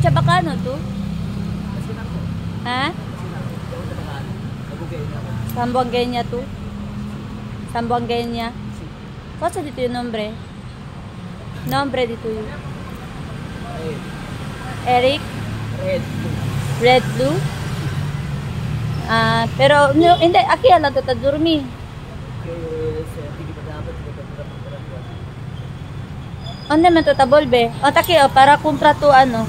Chabacano to? Basilan ko. Ha? Basilan ko. Daw Chabacano. Nabugay na ako. Sambuangenya to? Sambuangenya? Kosa dito yung nombre? Nombre dito yung Red. Eric? Red. Blue. Red Blue? Pero no, hindi, aki lang to durmi. Hindi pa dapat. Ano naman to tabolbe? O taki, para kumpra to ano.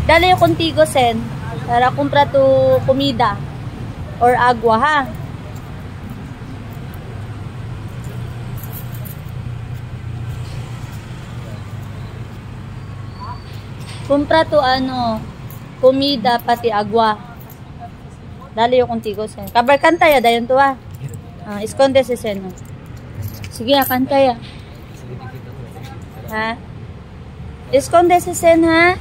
Dali yung contigo sen. Para kumpra to komida. Or agua ha. Kumpra to ano, komida pati agua. Dali yung contigo sen. Kabar kanta ya dayon to ha. Esconde si sen. Sige, kanta ya. Ha? Esconde si sen ha.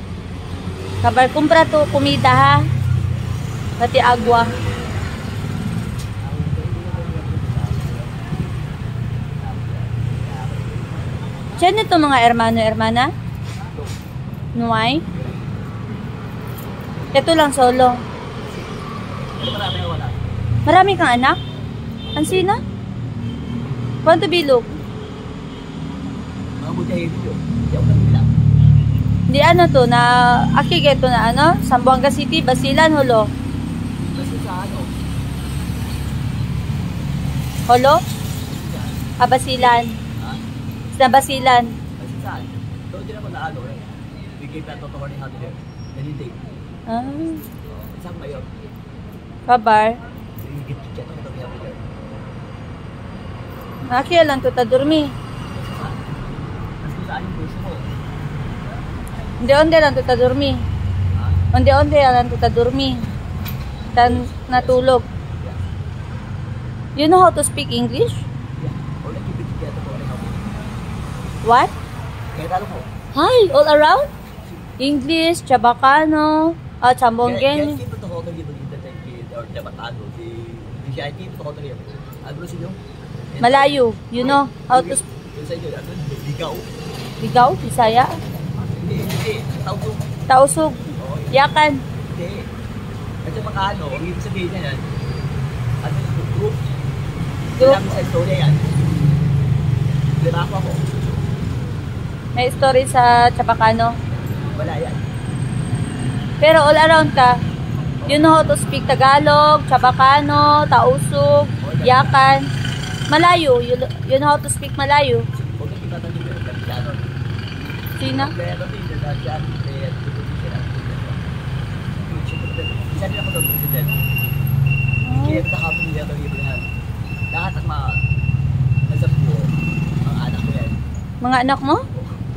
Kabar kumpra to komida ha. Pati agua. Saan ito mga hermano-hermana? Nuay? Ito lang solo. Marami kang anak? Ansina? Kwanto bilog? Mga mujahid yun. Hindi ako nabila. Di ano to na akigeto na ano? Zamboanga City, Basilan, Holo. Kasi sa ano? Holo? Basilan. Ha? Sa Basilan. Kasi saan? Doon din ako na ano eh. Bigay pa totoo ni Hadler. Anything. Isang mayon. Kabar. Bigay ka totoo ni Hadler. Aki lang to ta durmi. Kasi saan yung puso mo? Onde lang to ta durmi. Ha? Onde lang to ta durmi. Tan natulog. You know how to speak English? Yeah. O nagkibigay ka totoo ni Hadler. What? Kaya talo mo. Hi, all around? English, Chabacano, Zamboangueño. Kaya totoo ka dito dito or Jabatado. Di siya hindi totoo ka dito. Ano sa inyo? Malayo, you know how to speak. Yung sa inyo, ano? Ligaw. Ligaw, Bisaya, Hindi. Tawag. Tausug, Yakan. Hindi. At yung mga ano, ang ibig sabihin niya yan, ano yung group? Group. Sinabi sa istorya yan. Diba ako? May story sa Chabacano. Wala yan. Pero all around ka, you know how to speak Tagalog, Chabacano, Tausug, Yakan. Malayo, you know how to speak Malayo. Huwag yung tinatanong yung Kalisiano. Sino? Pero din, dyan, isa din ako doon, President. Kaya kahapon niya ito yung yan. Lahat ng mga nasa buo, mga anak ko yan. Mga anak mo?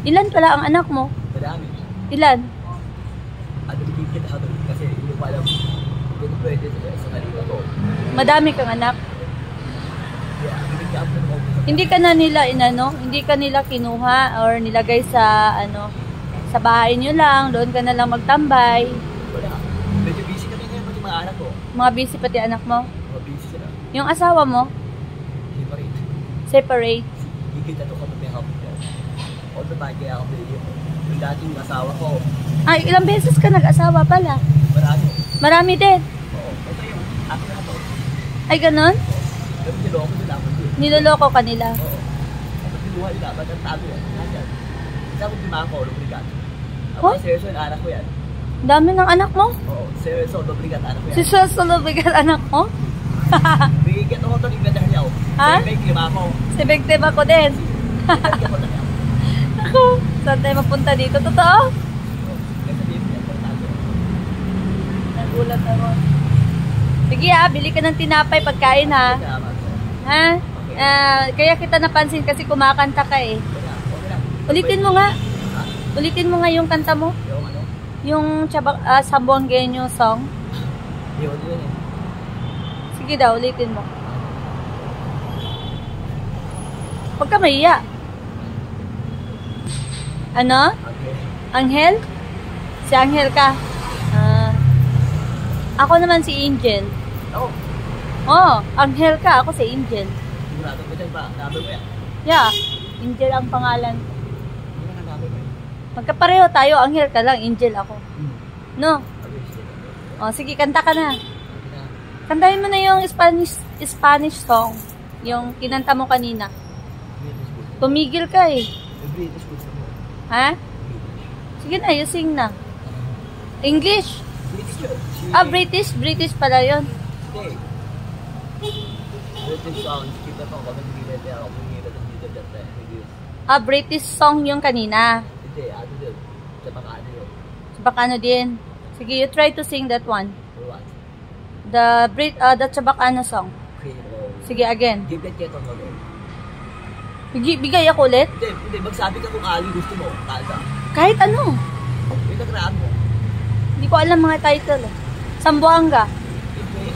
Ilan pala ang anak mo? Madami. Ilan? Ano bibigyan ako doon kasi hindi ko alam kung pwede sa kanila ko. Madami kang anak? Kaya bibigyan ako doon. Hindi ka na nila inano, hindi ka nila kinuha or nilagay sa ano, sa bahay nyo lang, doon ka na lang magtambay. Wala. Medyo busy kami ngayon pati mga anak ko. Mga busy pati anak mo. Mga busy sila. Yung asawa mo, Hindi pa rin. separate. Higit ito kami may hapon yan. All the time kaya ako pwede. Yung dating asawa ko, Ay, ilang beses ka nag-asawa pala? marami. Marami din. Oo. Ito yung akin na to. Ay, ganun? Pero niloko nila ako din. Niloloko ka nila. Oo. At pinuha nila, ba't ang tago yan? Nandiyan. Isa akong lima ako, lubrikat. Ako What? seryoso yung anak ko yan. Dami ng anak mo? Oo, seryoso, lubrikat anak ko yan. Si Sos Lubigat anak mo? Bigyan ako ito, ibigyan niya ako. Ha? May lima ako. Si Bigtib ako din. Bigyan ko na niya. Ako, saan tayo mapunta dito? Totoo? Kasi di mo yan, tago. Nagulat ako. Sige bili ka ng tinapay pagkain ha. Salamat po. Ha? Kaya kita napansin kasi kumakanta ka eh. Wala, okay lang. Ulitin mo nga. Ha? Ulitin mo nga yung kanta mo. Yung ano? Yung Zamboangueño song. Yun eh. Sige daw, ulitin mo. Huwag ka mahiya. Ano? Okay. Angel? Si Angel ka? Ako naman si Angel. Oo. Oh, Angel ka. Ako si Angel. Sigurado ko dyan ba? Nabi mo yan. Yeah, Angel ang pangalan. Hindi na nabi mo yan. Magkapareho tayo. Anghel ka lang, angel ako. Hmm. No? O, sige, kanta ka na. Kantahin mo na yung Spanish song. Yung kinanta mo kanina. Tumigil ka eh. British gusto mo. Ha? Sige na, you sing na. English? British yun. British? British pala yun. Hindi. British songs. Kita pa ako. Nagigilid niya ako. Nagigilid ang dito dyan. British song yung kanina. Hindi. Ano yun? Japakano yun. Chabacano din. Sige, you try to sing that one. For what? The Chabacano song. Okay. Sige, again. Give that yet on the road. Bigay ako ulit? Hindi. Magsabi ka kung ali gusto mo. Kanta. Kahit ano. Yung nagraan mo. Hindi ko alam mga title eh. Sambuanga. Hindi.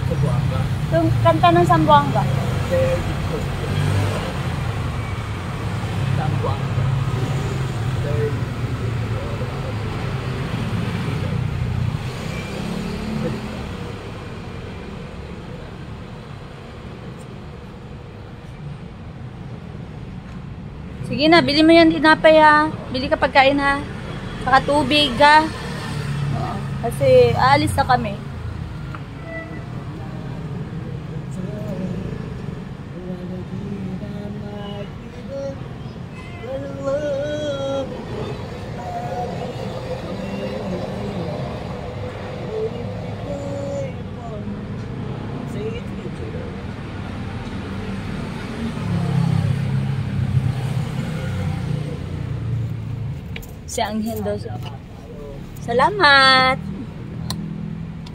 Sa buwan ka. Yung kanta ng Sambuanga. Very good. Sa buwan ka. Very good. Sige na, bili mo yan tinapay ha. Bili ka pagkain ha. Saka tubig ha. Oo, kasi aalis na kami. Si Anghel daw. Salamat!